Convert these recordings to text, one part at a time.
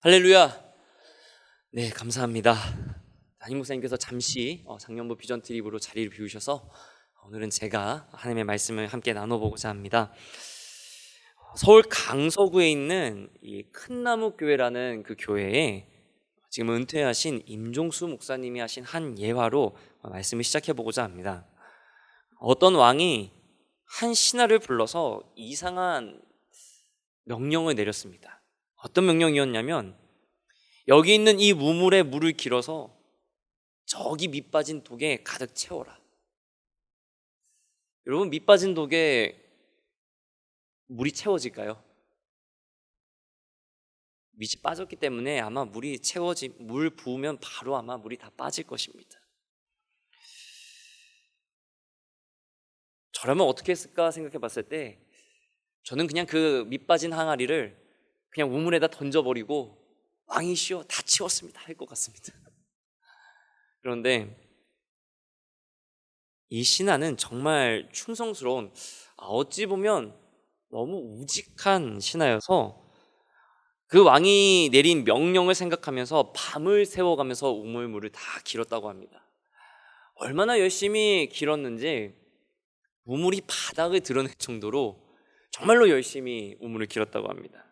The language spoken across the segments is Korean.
할렐루야. 네, 감사합니다. 담임 목사님께서 잠시 작년부 비전 트립으로 자리를 비우셔서 오늘은 제가 하나님의 말씀을 함께 나눠보고자 합니다. 서울 강서구에 있는 이 큰나무 교회라는 그 교회에 지금 은퇴하신 임종수 목사님이 하신 한 예화로 말씀을 시작해 보고자 합니다. 어떤 왕이 한 신하를 불러서 이상한 명령을 내렸습니다. 어떤 명령이었냐면, 여기 있는 이 우물에 물을 길어서 저기 밑 빠진 독에 가득 채워라. 여러분, 밑 빠진 독에 물이 채워질까요? 밑이 빠졌기 때문에 아마 물 부으면 바로 아마 물이 다 빠질 것입니다. 저라면 어떻게 했을까 생각해 봤을 때, 저는 그냥 그 밑 빠진 항아리를 그냥 우물에다 던져버리고 왕이시여 다 치웠습니다 할 것 같습니다. 그런데 이 신하는 정말 충성스러운, 어찌 보면 너무 우직한 신하여서 그 왕이 내린 명령을 생각하면서 밤을 새워가면서 우물물을 다 길었다고 합니다. 얼마나 열심히 길었는지 우물이 바닥을 드러낼 정도로 정말로 열심히 우물을 길었다고 합니다.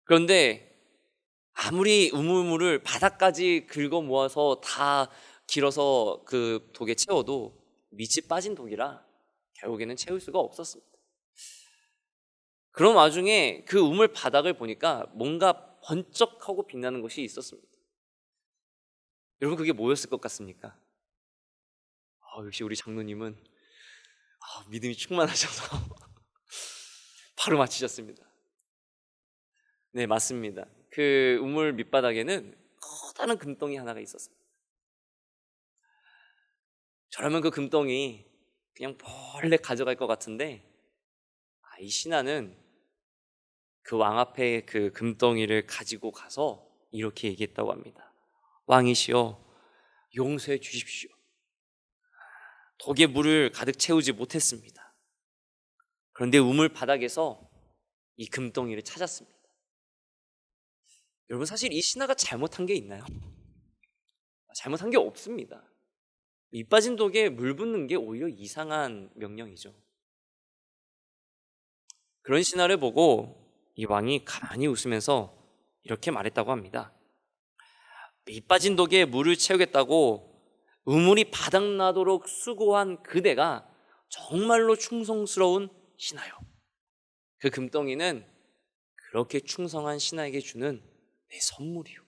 그런데 아무리 우물물을 바닥까지 긁어 모아서 다 길어서 그 독에 채워도 밑이 빠진 독이라 결국에는 채울 수가 없었습니다. 그런 와중에 그 우물 바닥을 보니까 뭔가 번쩍하고 빛나는 것이 있었습니다. 여러분, 그게 뭐였을 것 같습니까? 역시 우리 장로님은 믿음이 충만하셔서 바로 맞히셨습니다. 네, 맞습니다. 그 우물 밑바닥에는 커다란 금덩이 하나가 있었습니다. 저라면 그 금덩이 그냥 몰래 가져갈 것 같은데, 이 신하는 그 왕 앞에 그 금덩이를 가지고 가서 이렇게 얘기했다고 합니다. 왕이시여, 용서해 주십시오. 독에 물을 가득 채우지 못했습니다. 그런데 우물 바닥에서 이 금덩이를 찾았습니다. 여러분, 사실 이 신하가 잘못한 게 있나요? 잘못한 게 없습니다. 밑 빠진 독에 물 붓는 게 오히려 이상한 명령이죠. 그런 신하를 보고 이 왕이 가만히 웃으면서 이렇게 말했다고 합니다. 밑 빠진 독에 물을 채우겠다고 우물이 바닥나도록 수고한 그대가 정말로 충성스러운 신하요. 그 금덩이는 그렇게 충성한 신하에게 주는 내 선물이요.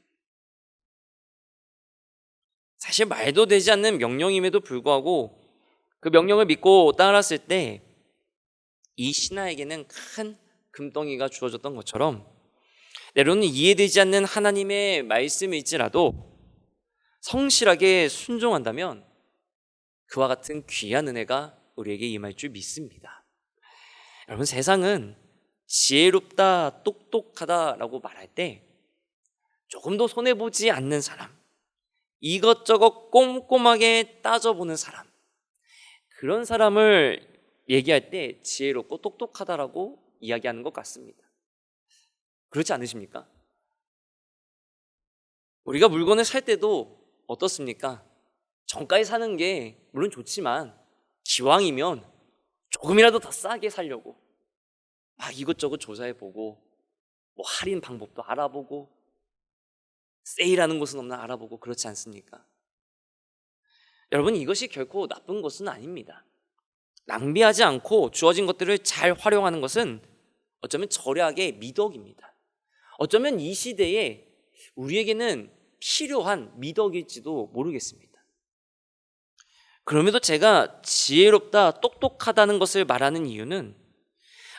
사실 말도 되지 않는 명령임에도 불구하고 그 명령을 믿고 따랐을 때 이 신하에게는 큰 금덩이가 주어졌던 것처럼, 때로는 이해되지 않는 하나님의 말씀일지라도 성실하게 순종한다면 그와 같은 귀한 은혜가 우리에게 임할 줄 믿습니다. 여러분, 세상은 지혜롭다, 똑똑하다라고 말할 때 조금도 손해보지 않는 사람, 이것저것 꼼꼼하게 따져보는 사람, 그런 사람을 얘기할 때 지혜롭고 똑똑하다라고 이야기하는 것 같습니다. 그렇지 않으십니까? 우리가 물건을 살 때도 어떻습니까? 정가에 사는 게 물론 좋지만 기왕이면 조금이라도 더 싸게 사려고 막 이것저것 조사해보고, 뭐 할인 방법도 알아보고, 세일하는 곳은 없나 알아보고, 그렇지 않습니까? 여러분, 이것이 결코 나쁜 것은 아닙니다. 낭비하지 않고 주어진 것들을 잘 활용하는 것은 어쩌면 절약의 미덕입니다. 어쩌면 이 시대에 우리에게는 필요한 미덕일지도 모르겠습니다. 그럼에도 제가 지혜롭다, 똑똑하다는 것을 말하는 이유는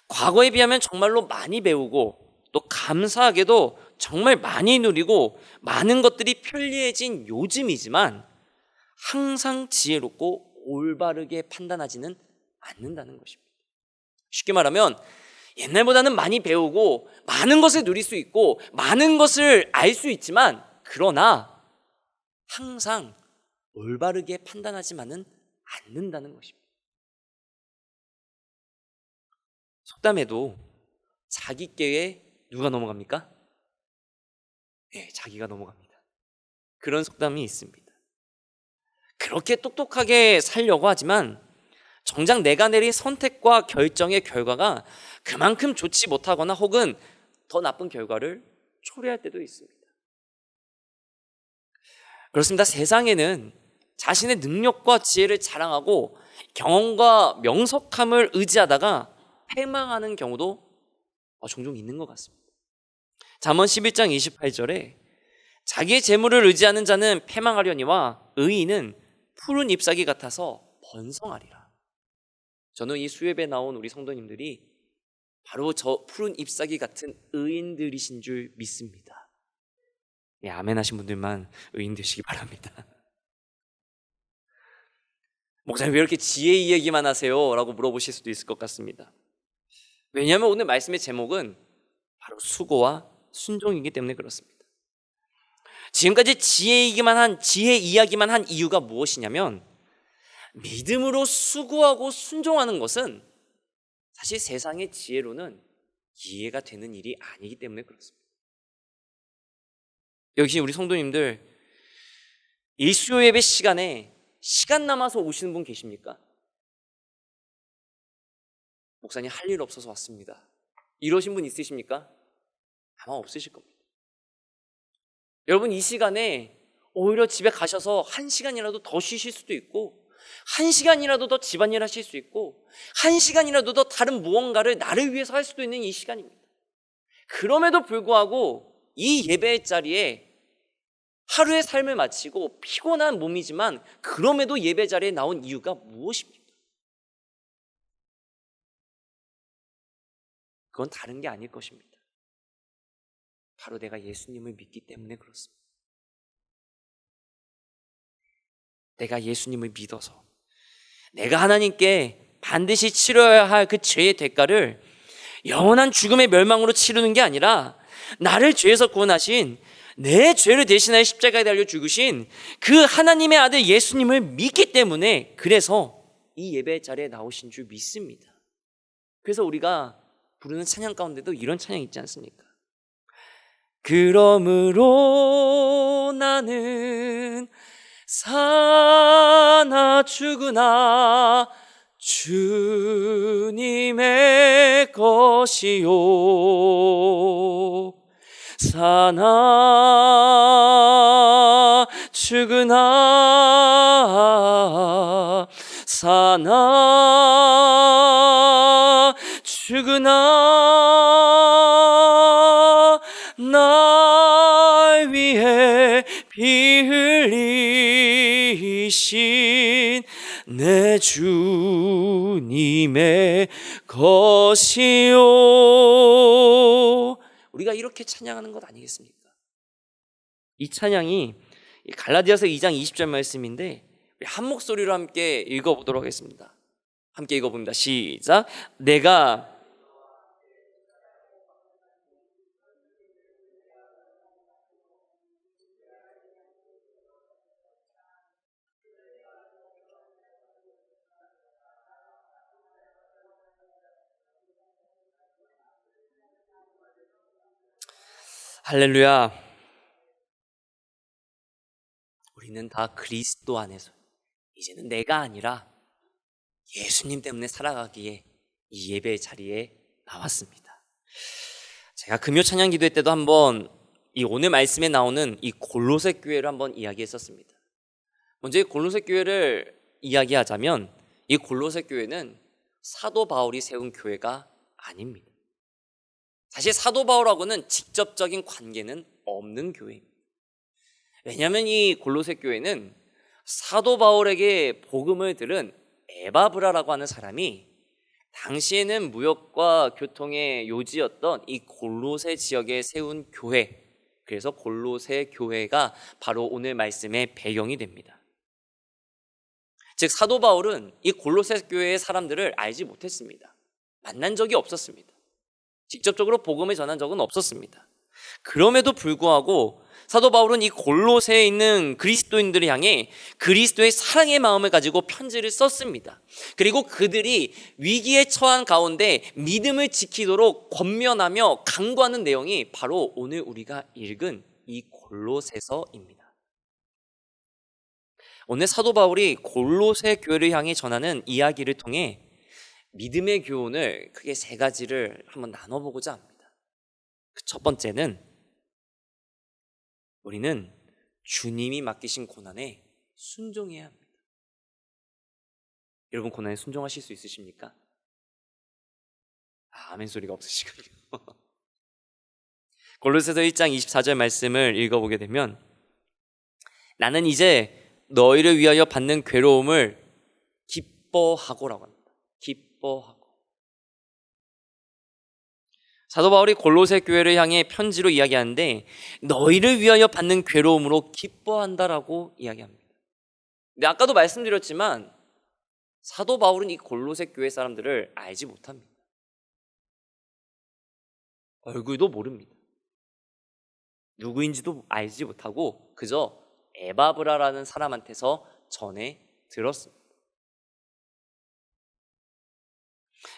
과거에 비하면 정말로 많이 배우고 또 감사하게도 정말 많이 누리고 많은 것들이 편리해진 요즘이지만 항상 지혜롭고 올바르게 판단하지는 않는다는 것입니다. 쉽게 말하면 옛날보다는 많이 배우고 많은 것을 누릴 수 있고 많은 것을 알 수 있지만, 그러나 항상 올바르게 판단하지만은 않는다는 것입니다. 속담에도 자기 꾀에 누가 넘어갑니까? 예, 자기가 넘어갑니다. 그런 속담이 있습니다. 그렇게 똑똑하게 살려고 하지만 정작 내가 내린 선택과 결정의 결과가 그만큼 좋지 못하거나 혹은 더 나쁜 결과를 초래할 때도 있습니다. 그렇습니다. 세상에는 자신의 능력과 지혜를 자랑하고 경험과 명석함을 의지하다가 패망하는 경우도 종종 있는 것 같습니다. 잠언 11장 28절에 자기의 재물을 의지하는 자는 패망하려니와 의인은 푸른 잎사귀 같아서 번성하리라. 저는 이 수협에 나온 우리 성도님들이 바로 저 푸른 잎사귀 같은 의인들이신 줄 믿습니다. 예, 아멘 하신 분들만 의인 되시기 바랍니다. 목사님 왜 이렇게 지혜 이야기만 하세요? 라고 물어보실 수도 있을 것 같습니다. 왜냐하면 오늘 말씀의 제목은 바로 수고와 순종이기 때문에 그렇습니다. 지금까지 지혜 이야기만 한 이유가 무엇이냐면 믿음으로 수고하고 순종하는 것은 사실 세상의 지혜로는 이해가 되는 일이 아니기 때문에 그렇습니다. 역시 우리 성도님들 일수요 예배 시간에 시간 남아서 오시는 분 계십니까? 목사님 할 일 없어서 왔습니다. 이러신 분 있으십니까? 아마 없으실 겁니다. 여러분 이 시간에 오히려 집에 가셔서 1시간이라도 더 쉬실 수도 있고 1시간이라도 더 집안일 하실 수 있고 1시간이라도 더 다른 무언가를 나를 위해서 할 수도 있는 이 시간입니다. 그럼에도 불구하고 이 예배의 자리에 하루의 삶을 마치고 피곤한 몸이지만 그럼에도 예배 자리에 나온 이유가 무엇입니까? 그건 다른 게 아닐 것입니다. 바로 내가 예수님을 믿기 때문에 그렇습니다. 내가 예수님을 믿어서 내가 하나님께 반드시 치러야 할 그 죄의 대가를 영원한 죽음의 멸망으로 치르는 게 아니라 나를 죄에서 구원하신 내 죄를 대신하여 십자가에 달려 죽으신 그 하나님의 아들 예수님을 믿기 때문에 그래서 이 예배 자리에 나오신 줄 믿습니다. 그래서 우리가 부르는 찬양 가운데도 이런 찬양 있지 않습니까? 그러므로 나는 사나 죽으나 주님의 것이요 사나 죽으나 사나 죽으나 날 위해 피 흘리신 내 주님의 것이요. 우리가 이렇게 찬양하는 것 아니겠습니까? 이 찬양이 갈라디아서 2장 20절 말씀인데 우리 한 목소리로 함께 읽어보도록 하겠습니다. 함께 읽어봅니다. 시작. 내가 할렐루야. 우리는 다 그리스도 안에서 이제는 내가 아니라 예수님 때문에 살아가기에 이 예배의 자리에 나왔습니다. 제가 금요 찬양 기도회 때도 한번 이 오늘 말씀에 나오는 이 골로새 교회를 한번 이야기했었습니다. 먼저 이 골로새 교회를 이야기하자면 이 골로새 교회는 사도 바울이 세운 교회가 아닙니다. 사실 사도 바울하고는 직접적인 관계는 없는 교회입니다. 왜냐하면 이 골로새 교회는 사도 바울에게 복음을 들은 에바브라라고 하는 사람이 당시에는 무역과 교통의 요지였던 이 골로새 지역에 세운 교회, 그래서 골로새 교회가 바로 오늘 말씀의 배경이 됩니다. 즉 사도 바울은 이 골로새 교회의 사람들을 알지 못했습니다. 만난 적이 없었습니다. 직접적으로 복음을 전한 적은 없었습니다. 그럼에도 불구하고 사도 바울은 이 골로새에 있는 그리스도인들을 향해 그리스도의 사랑의 마음을 가지고 편지를 썼습니다. 그리고 그들이 위기에 처한 가운데 믿음을 지키도록 권면하며 강구하는 내용이 바로 오늘 우리가 읽은 이 골로새서입니다. 오늘 사도 바울이 골로새 교회를 향해 전하는 이야기를 통해 믿음의 교훈을 크게 세 가지를 한번 나눠보고자 합니다. 그 첫 번째는 우리는 주님이 맡기신 고난에 순종해야 합니다. 여러분, 고난에 순종하실 수 있으십니까? 아멘 소리가 없으시군요. 골로새서 1장 24절 말씀을 읽어보게 되면, 나는 이제 너희를 위하여 받는 괴로움을 기뻐하고라고 합니다. 기뻐하고. 사도 바울이 골로새 교회를 향해 편지로 이야기하는데 너희를 위하여 받는 괴로움으로 기뻐한다라고 이야기합니다. 근데 아까도 말씀드렸지만 사도 바울은 이 골로새 교회 사람들을 알지 못합니다. 얼굴도 모릅니다. 누구인지도 알지 못하고 그저 에바브라라는 사람한테서 전해 들었습니다.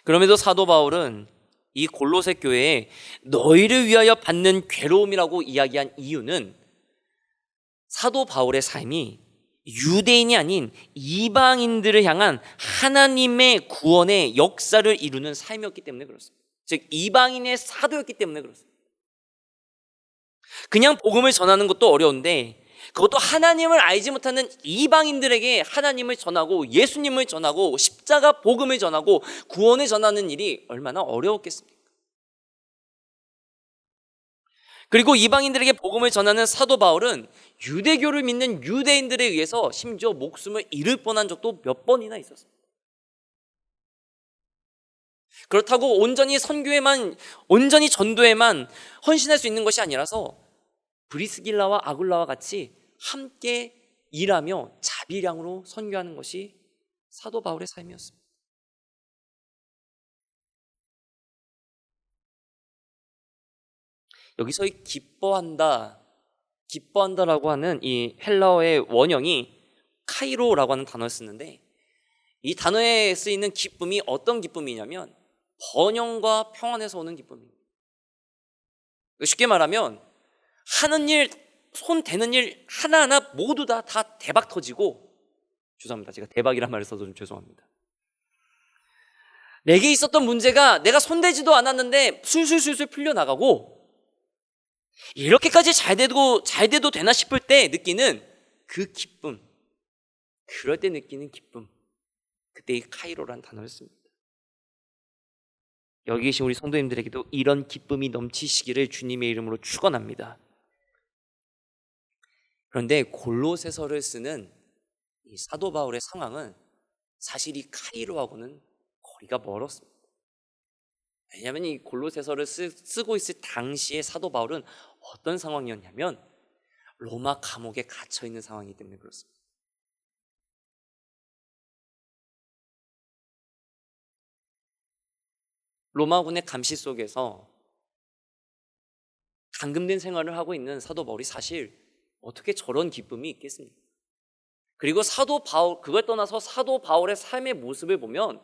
그럼에도 사도 바울은 이 골로새 교회에 너희를 위하여 받는 괴로움이라고 이야기한 이유는 사도 바울의 삶이 유대인이 아닌 이방인들을 향한 하나님의 구원의 역사를 이루는 삶이었기 때문에 그렇습니다. 즉 이방인의 사도였기 때문에 그렇습니다. 그냥 복음을 전하는 것도 어려운데 그것도 하나님을 알지 못하는 이방인들에게 하나님을 전하고 예수님을 전하고 십자가 복음을 전하고 구원을 전하는 일이 얼마나 어려웠겠습니까? 그리고 이방인들에게 복음을 전하는 사도 바울은 유대교를 믿는 유대인들에 의해서 심지어 목숨을 잃을 뻔한 적도 몇 번이나 있었습니다. 그렇다고 온전히 선교에만, 온전히 전도에만 헌신할 수 있는 것이 아니라서 브리스길라와 아굴라와 같이 함께 일하며 자비량으로 선교하는 것이 사도 바울의 삶이었습니다. 여기서 이 기뻐한다라고 하는 이 헬라어의 원형이 카이로라고 하는 단어를 쓰는데 이 단어에 쓰이는 기쁨이 어떤 기쁨이냐면 번영과 평안에서 오는 기쁨입니다. 쉽게 말하면 하는 일, 손 대는 일 하나하나 모두 다 대박 터지고, 죄송합니다. 제가 대박이란 말을 써서 좀 죄송합니다. 내게 있었던 문제가 내가 손대지도 않았는데 술술술술 풀려나가고, 이렇게까지 잘 돼도 되나 싶을 때 느끼는 그 기쁨, 그럴 때 느끼는 기쁨, 그때 이 카이로라는 단어를 씁니다. 여기 계신 우리 성도님들에게도 이런 기쁨이 넘치시기를 주님의 이름으로 축원합니다. 그런데 골로새서를 쓰는 이 사도 바울의 상황은 사실 이 카이로하고는 거리가 멀었습니다. 왜냐하면 이 골로새서를 쓰고 있을 당시에 사도 바울은 어떤 상황이었냐면 로마 감옥에 갇혀 있는 상황이기 때문에 그렇습니다. 로마군의 감시 속에서 감금된 생활을 하고 있는 사도 바울이 사실 어떻게 저런 기쁨이 있겠습니까? 그리고 그걸 떠나서 사도 바울의 삶의 모습을 보면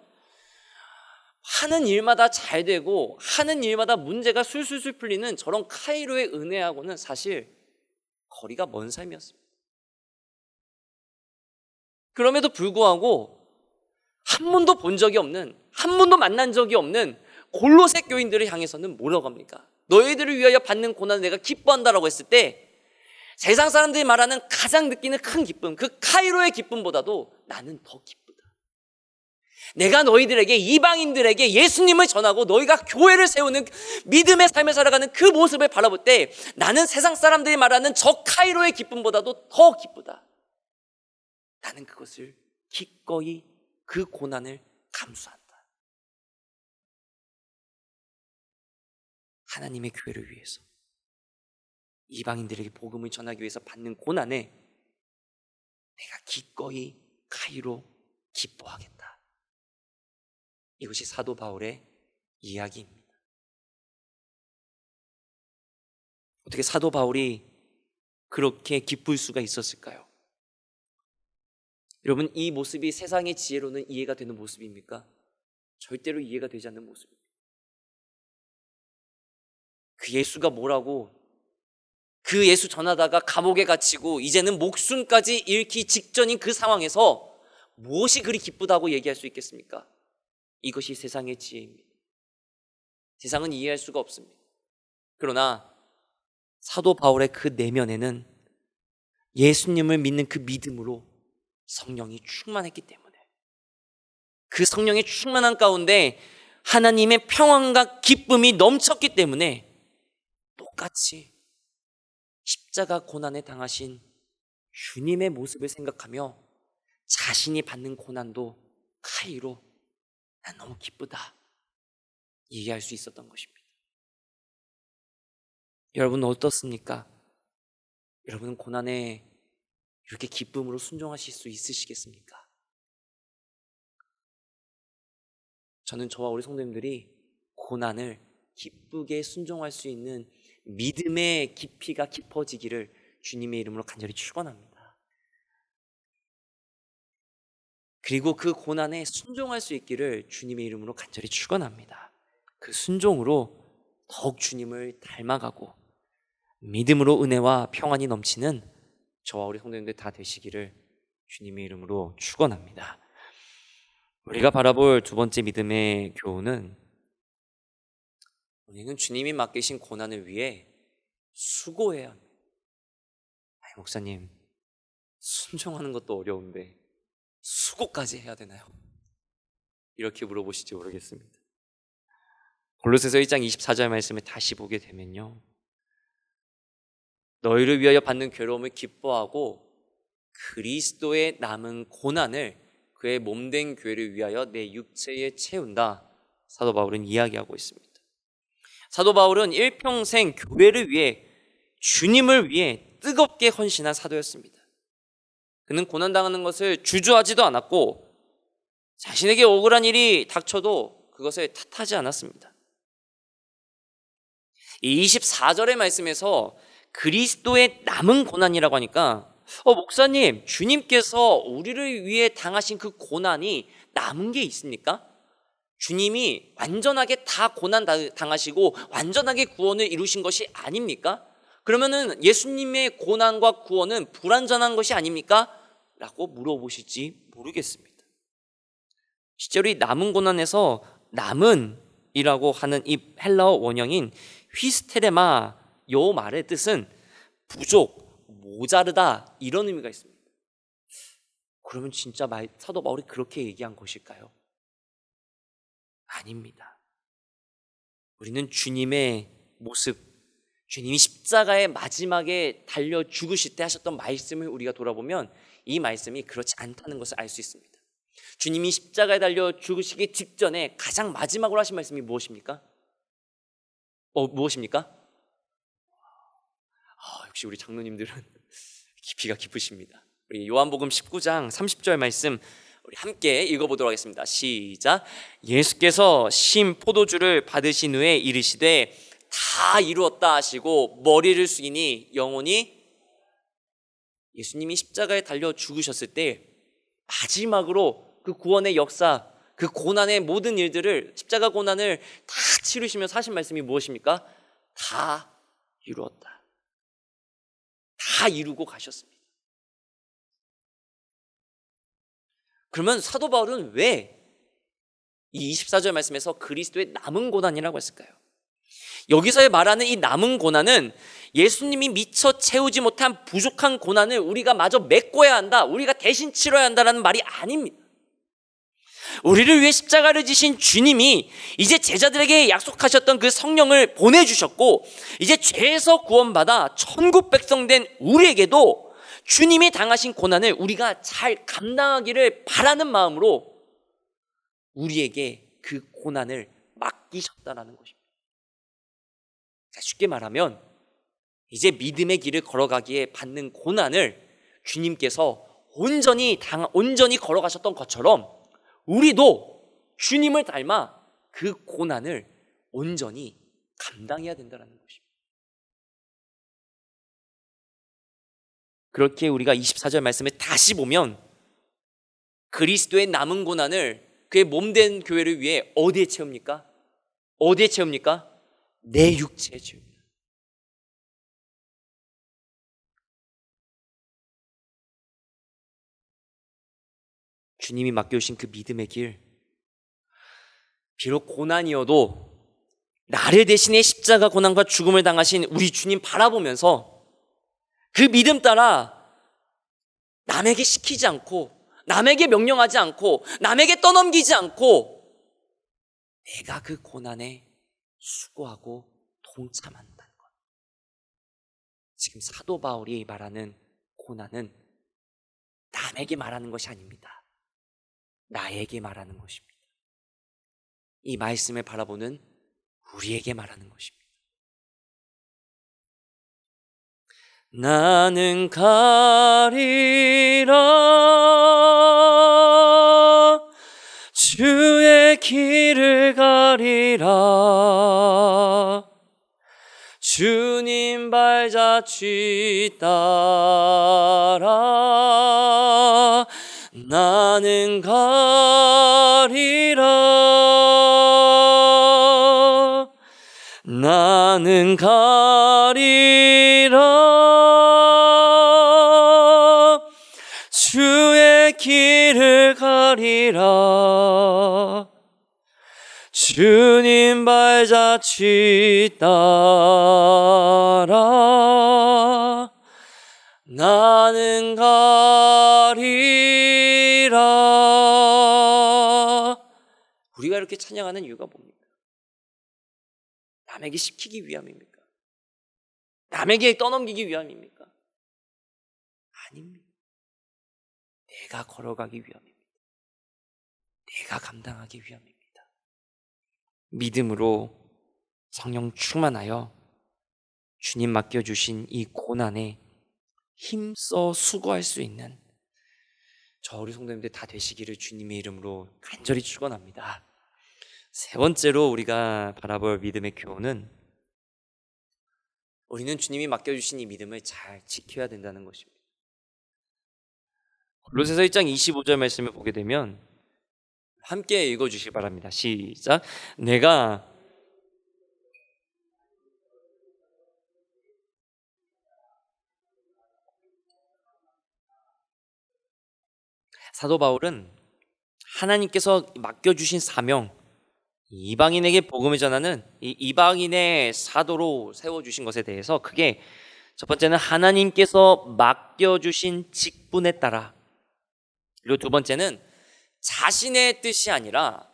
하는 일마다 잘 되고 하는 일마다 문제가 술술술 풀리는 저런 카이로의 은혜하고는 사실 거리가 먼 삶이었습니다. 그럼에도 불구하고 한 번도 본 적이 없는, 한 번도 만난 적이 없는 골로새 교인들을 향해서는 뭐라고 합니까? 너희들을 위하여 받는 고난을 내가 기뻐한다라고 했을 때 세상 사람들이 말하는 가장 느끼는 큰 기쁨, 그 카이로의 기쁨보다도 나는 더 기쁘다. 내가 너희들에게, 이방인들에게 예수님을 전하고 너희가 교회를 세우는 믿음의 삶을 살아가는 그 모습을 바라볼 때 나는 세상 사람들이 말하는 저 카이로의 기쁨보다도 더 기쁘다. 나는 그것을 기꺼이 그 고난을 감수한다. 하나님의 교회를 위해서, 이방인들에게 복음을 전하기 위해서 받는 고난에 내가 기꺼이 카이로 기뻐하겠다. 이것이 사도 바울의 이야기입니다. 어떻게 사도 바울이 그렇게 기쁠 수가 있었을까요? 여러분, 이 모습이 세상의 지혜로는 이해가 되는 모습입니까? 절대로 이해가 되지 않는 모습입니다. 그 예수가 뭐라고, 그 예수 전하다가 감옥에 갇히고 이제는 목숨까지 잃기 직전인 그 상황에서 무엇이 그리 기쁘다고 얘기할 수 있겠습니까? 이것이 세상의 지혜입니다. 세상은 이해할 수가 없습니다. 그러나 사도 바울의 그 내면에는 예수님을 믿는 그 믿음으로 성령이 충만했기 때문에, 그 성령의 충만한 가운데 하나님의 평안과 기쁨이 넘쳤기 때문에 똑같이 십자가 고난에 당하신 주님의 모습을 생각하며 자신이 받는 고난도 카이로 난 너무 기쁘다 얘기할 수 있었던 것입니다. 여러분은 어떻습니까? 여러분은 고난에 이렇게 기쁨으로 순종하실 수 있으시겠습니까? 저는 저와 우리 성도님들이 고난을 기쁘게 순종할 수 있는 믿음의 깊이가 깊어지기를 주님의 이름으로 간절히 축원합니다. 그리고 그 고난에 순종할 수 있기를 주님의 이름으로 간절히 축원합니다. 그 순종으로 더욱 주님을 닮아가고 믿음으로 은혜와 평안이 넘치는 저와 우리 성도님들 다 되시기를 주님의 이름으로 축원합니다. 우리가 바라볼 두 번째 믿음의 교훈은, 우리는 주님이 맡기신 고난을 위해 수고해야 합니다. 목사님, 순종하는 것도 어려운데 수고까지 해야 되나요? 이렇게 물어보실지 모르겠습니다. 골로새서 1장 24절 말씀을 다시 보게 되면요, 너희를 위하여 받는 괴로움을 기뻐하고 그리스도의 남은 고난을 그의 몸된 교회를 위하여 내 육체에 채운다. 사도 바울은 이야기하고 있습니다. 사도 바울은 일평생 교회를 위해, 주님을 위해 뜨겁게 헌신한 사도였습니다. 그는 고난당하는 것을 주저하지도 않았고 자신에게 억울한 일이 닥쳐도 그것을 탓하지 않았습니다. 이 24절의 말씀에서 그리스도의 남은 고난이라고 하니까, 목사님, 주님께서 우리를 위해 당하신 그 고난이 남은 게 있습니까? 주님이 완전하게 다 고난 당하시고 완전하게 구원을 이루신 것이 아닙니까? 그러면은 예수님의 고난과 구원은 불완전한 것이 아닙니까? 라고 물어보실지 모르겠습니다. 실제로 이 남은 고난에서 남은이라고 하는 이 헬라어 원형인 휘스테레마, 요 말의 뜻은 부족, 모자르다, 이런 의미가 있습니다. 그러면 진짜 사도 바울이 그렇게 얘기한 것일까요? 아닙니다. 우리는 주님의 모습, 주님이 십자가의 마지막에 달려 죽으실 때 하셨던 말씀을 우리가 돌아보면 이 말씀이 그렇지 않다는 것을 알 수 있습니다. 주님이 십자가에 달려 죽으시기 직전에 가장 마지막으로 하신 말씀이 무엇입니까? 무엇입니까? 역시 우리 장로님들은 깊이가 깊으십니다. 우리 요한복음 19장 30절 말씀 우리 함께 읽어보도록 하겠습니다. 시작. 예수께서 신 포도주를 받으신 후에 이르시되 다 이루었다 하시고 머리를 숙이니 영혼이, 예수님이 십자가에 달려 죽으셨을 때 마지막으로 그 구원의 역사, 그 고난의 모든 일들을, 십자가 고난을 다 치르시면서 하신 말씀이 무엇입니까? 다 이루었다. 다 이루고 가셨습니다. 그러면 사도 바울은 왜 이 24절 말씀에서 그리스도의 남은 고난이라고 했을까요? 여기서의 말하는 이 남은 고난은 예수님이 미처 채우지 못한 부족한 고난을 우리가 마저 메꿔야 한다, 우리가 대신 치러야 한다는 말이 아닙니다. 우리를 위해 십자가를 지신 주님이 이제 제자들에게 약속하셨던 그 성령을 보내주셨고, 이제 죄에서 구원받아 천국 백성 된 우리에게도 주님이 당하신 고난을 우리가 잘 감당하기를 바라는 마음으로 우리에게 그 고난을 맡기셨다라는 것입니다. 쉽게 말하면 이제 믿음의 길을 걸어가기에 받는 고난을 주님께서 온전히 걸어가셨던 것처럼 우리도 주님을 닮아 그 고난을 온전히 감당해야 된다는 것입니다. 그렇게 우리가 24절 말씀을 다시 보면 그리스도의 남은 고난을 그의 몸된 교회를 위해 어디에 채웁니까? 어디에 채웁니까? 내 육체에 채웁니다. 주님이 맡겨주신 그 믿음의 길, 비록 고난이어도 나를 대신해 십자가 고난과 죽음을 당하신 우리 주님 바라보면서 그 믿음 따라 남에게 시키지 않고, 남에게 명령하지 않고, 남에게 떠넘기지 않고 내가 그 고난에 수고하고 동참한다는 것. 지금 사도 바울이 말하는 고난은 남에게 말하는 것이 아닙니다. 나에게 말하는 것입니다. 이 말씀을 바라보는 우리에게 말하는 것입니다. 나는 가리라, 주의 길을 가리라, 주님 발자취 따라 나는 가리라, 나는 가리라, 주의 길을 가리라, 주님 발자취 따라 나는 가리라. 우리가 이렇게 찬양하는 이유가 뭡니까? 남에게 시키기 위함입니까? 남에게 떠넘기기 위함입니까? 아닙니다. 내가 걸어가기 위함입니다. 내가 감당하기 위함입니다. 믿음으로 성령 충만하여 주님 맡겨주신 이 고난에 힘써 수고할 수 있는 저 우리 성도님들 다 되시기를 주님의 이름으로 간절히 축원합니다. 세 번째로 우리가 바라볼 믿음의 교훈은 우리는 주님이 맡겨주신 이 믿음을 잘 지켜야 된다는 것입니다. 골로새서 1장 25절 말씀을 보게 되면 함께 읽어주시기 바랍니다. 시작. 내가 사도 바울은 하나님께서 맡겨주신 사명, 이방인에게 복음을 전하는 이 이방인의 사도로 세워주신 것에 대해서 크게 첫 번째는 하나님께서 맡겨주신 직분에 따라, 그리고 두 번째는 자신의 뜻이 아니라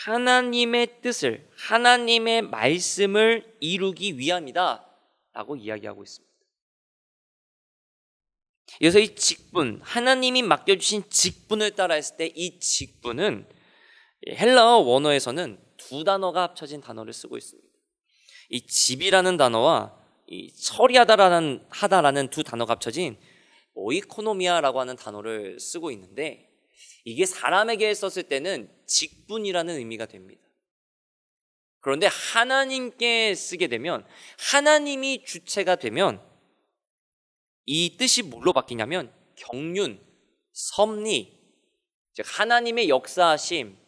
하나님의 뜻을, 하나님의 말씀을 이루기 위함이다 라고 이야기하고 있습니다. 그래서 이 직분, 하나님이 맡겨주신 직분을 따라 했을 때 이 직분은 헬라어 원어에서는 두 단어가 합쳐진 단어를 쓰고 있습니다. 이 집이라는 단어와 이 처리하다라는 두 단어가 합쳐진 오이코노미아라고 하는 단어를 쓰고 있는데, 이게 사람에게 썼을 때는 직분이라는 의미가 됩니다. 그런데 하나님께 쓰게 되면, 하나님이 주체가 되면 이 뜻이 뭘로 바뀌냐면 경륜, 섭리, 즉 하나님의 역사하심,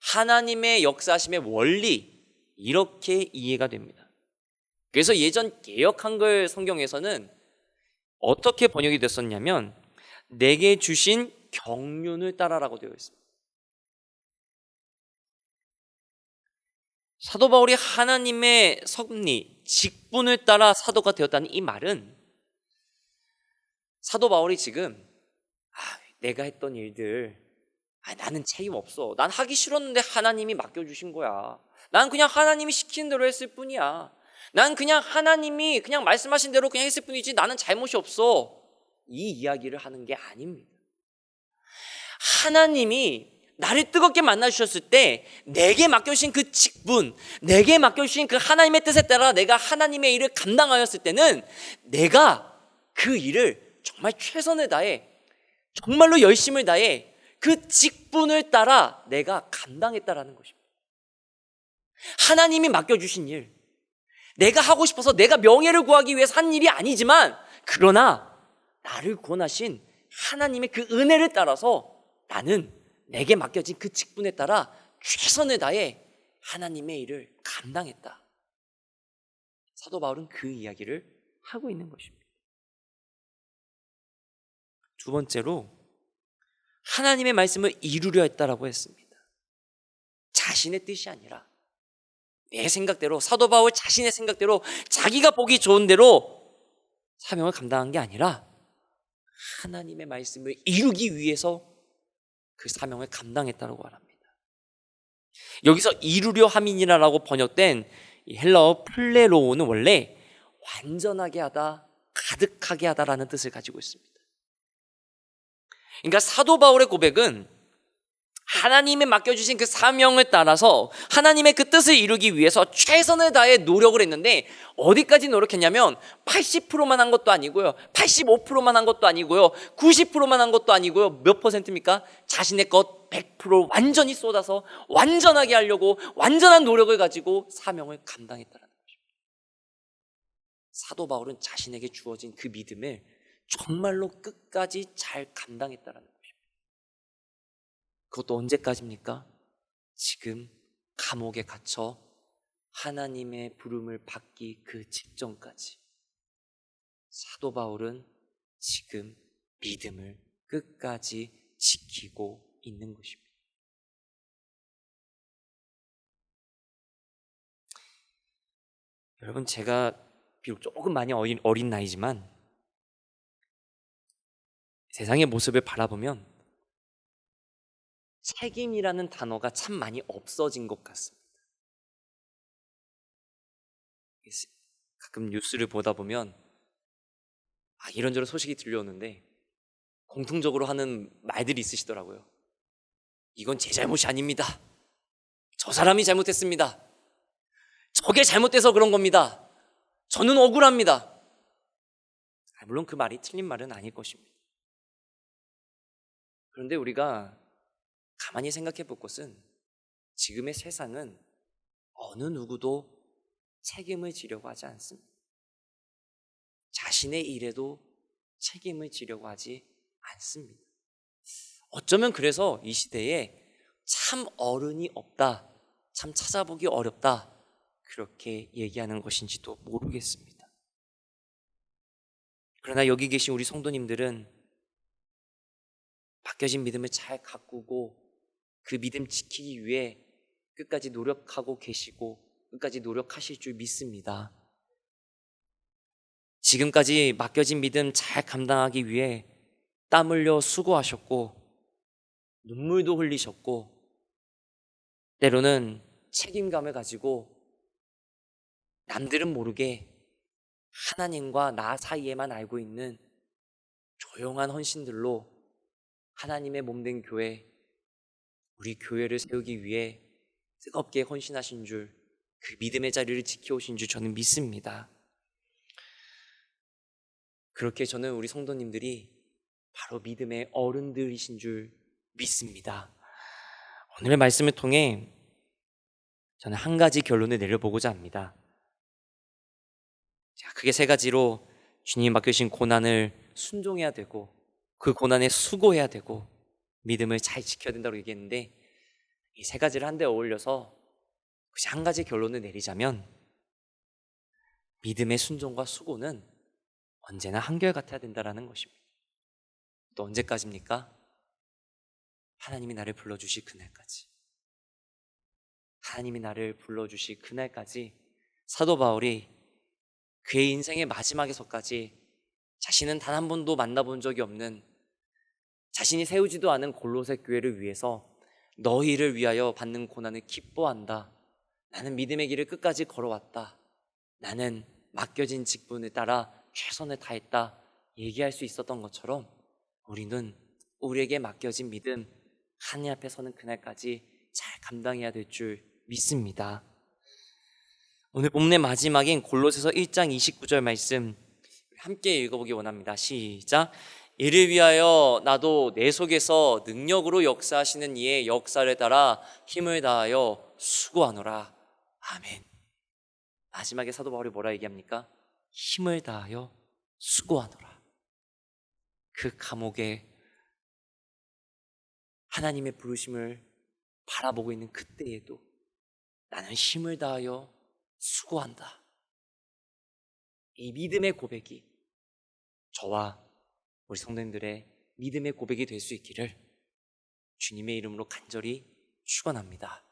하나님의 역사하심의 원리, 이렇게 이해가 됩니다. 그래서 예전 개역 한글 성경에서는 어떻게 번역이 됐었냐면 내게 주신 경륜을 따라라고 되어 있습니다. 사도 바울이 하나님의 섭리, 직분을 따라 사도가 되었다는 이 말은 사도 바울이 지금 내가 했던 일들 나는 책임 없어, 난 하기 싫었는데 하나님이 맡겨주신 거야, 난 그냥 하나님이 시키는 대로 했을 뿐이야, 난 그냥 하나님이 그냥 말씀하신 대로 그냥 했을 뿐이지 나는 잘못이 없어, 이 이야기를 하는 게 아닙니다. 하나님이 나를 뜨겁게 만나주셨을 때 내게 맡겨주신 그 직분, 내게 맡겨주신 그 하나님의 뜻에 따라 내가 하나님의 일을 감당하였을 때는 내가 그 일을 정말 최선을 다해, 정말로 열심을 다해 그 직분을 따라 내가 감당했다라는 것입니다. 하나님이 맡겨주신 일, 내가 하고 싶어서 내가 명예를 구하기 위해서 한 일이 아니지만, 그러나 나를 구원하신 하나님의 그 은혜를 따라서 나는 내게 맡겨진 그 직분에 따라 최선을 다해 하나님의 일을 감당했다. 사도 바울은 그 이야기를 하고 있는 것입니다. 두 번째로 하나님의 말씀을 이루려 했다라고 했습니다. 자신의 뜻이 아니라 내 생각대로, 사도 바울 자신의 생각대로 자기가 보기 좋은 대로 사명을 감당한 게 아니라 하나님의 말씀을 이루기 위해서 그 사명을 감당했다고 말합니다. 여기서 이루려 함이니라라고 번역된 이 헬라어 플레로우는 원래 완전하게 하다, 가득하게 하다라는 뜻을 가지고 있습니다. 그러니까 사도 바울의 고백은 하나님의 맡겨주신 그 사명을 따라서 하나님의 그 뜻을 이루기 위해서 최선을 다해 노력을 했는데, 어디까지 노력했냐면 80%만 한 것도 아니고요, 85%만 한 것도 아니고요, 90%만 한 것도 아니고요, 몇 %입니까? 자신의 것 100% 완전히 쏟아서 완전하게 하려고 완전한 노력을 가지고 사명을 감당했다는 것입니다. 사도 바울은 자신에게 주어진 그 믿음을 정말로 끝까지 잘 감당했다는 것입니다. 그것도 언제까지입니까? 지금 감옥에 갇혀 하나님의 부름을 받기 그 직전까지 사도 바울은 지금 믿음을 끝까지 지키고 있는 것입니다. 여러분, 제가 비록 조금 많이 어린 나이지만 세상의 모습을 바라보면 책임이라는 단어가 참 많이 없어진 것 같습니다. 가끔 뉴스를 보다 보면 이런저런 소식이 들려오는데 공통적으로 하는 말들이 있으시더라고요. 이건 제 잘못이 아닙니다. 저 사람이 잘못했습니다. 저게 잘못돼서 그런 겁니다. 저는 억울합니다. 물론 그 말이 틀린 말은 아닐 것입니다. 그런데 우리가 가만히 생각해 볼 것은 지금의 세상은 어느 누구도 책임을 지려고 하지 않습니다. 자신의 일에도 책임을 지려고 하지 않습니다. 어쩌면 그래서 이 시대에 참 어른이 없다, 참 찾아보기 어렵다, 그렇게 얘기하는 것인지도 모르겠습니다. 그러나 여기 계신 우리 성도님들은 맡겨진 믿음을 잘 가꾸고 그 믿음 지키기 위해 끝까지 노력하고 계시고 끝까지 노력하실 줄 믿습니다. 지금까지 맡겨진 믿음 잘 감당하기 위해 땀 흘려 수고하셨고 눈물도 흘리셨고 때로는 책임감을 가지고 남들은 모르게 하나님과 나 사이에만 알고 있는 조용한 헌신들로 하나님의 몸된 교회, 우리 교회를 세우기 위해 뜨겁게 헌신하신 줄, 그 믿음의 자리를 지켜오신 줄 저는 믿습니다. 그렇게 저는 우리 성도님들이 바로 믿음의 어른들이신 줄 믿습니다. 오늘의 말씀을 통해 저는 한 가지 결론을 내려보고자 합니다. 크게 세 가지로 주님 맡겨주신 고난을 순종해야 되고 그 고난에 수고해야 되고 믿음을 잘 지켜야 된다고 얘기했는데, 이 세 가지를 한데 어울려서 한 가지 결론을 내리자면 믿음의 순종과 수고는 언제나 한결같아야 된다는 것입니다. 또 언제까지입니까? 하나님이 나를 불러주실 그날까지. 하나님이 나를 불러주실 그날까지 사도 바울이 그의 인생의 마지막에서까지 자신은 단 한 번도 만나본 적이 없는, 자신이 세우지도 않은 골로새 교회를 위해서 너희를 위하여 받는 고난을 기뻐한다. 나는 믿음의 길을 끝까지 걸어왔다. 나는 맡겨진 직분을 따라 최선을 다했다. 얘기할 수 있었던 것처럼 우리는 우리에게 맡겨진 믿음, 하나님 앞에 서는 그날까지 잘 감당해야 될 줄 믿습니다. 오늘 본문의 마지막인 골로새서 1장 29절 말씀 함께 읽어보기 원합니다. 시작. 이를 위하여 나도 내 속에서 능력으로 역사하시는 이의 역사를 따라 힘을 다하여 수고하노라. 아멘. 마지막에 사도 바울이 뭐라 얘기합니까? 힘을 다하여 수고하노라. 그 감옥에 하나님의 부르심을 바라보고 있는 그때에도 나는 힘을 다하여 수고한다. 이 믿음의 고백이 저와 우리 성도님들의 믿음의 고백이 될 수 있기를 주님의 이름으로 간절히 축원합니다.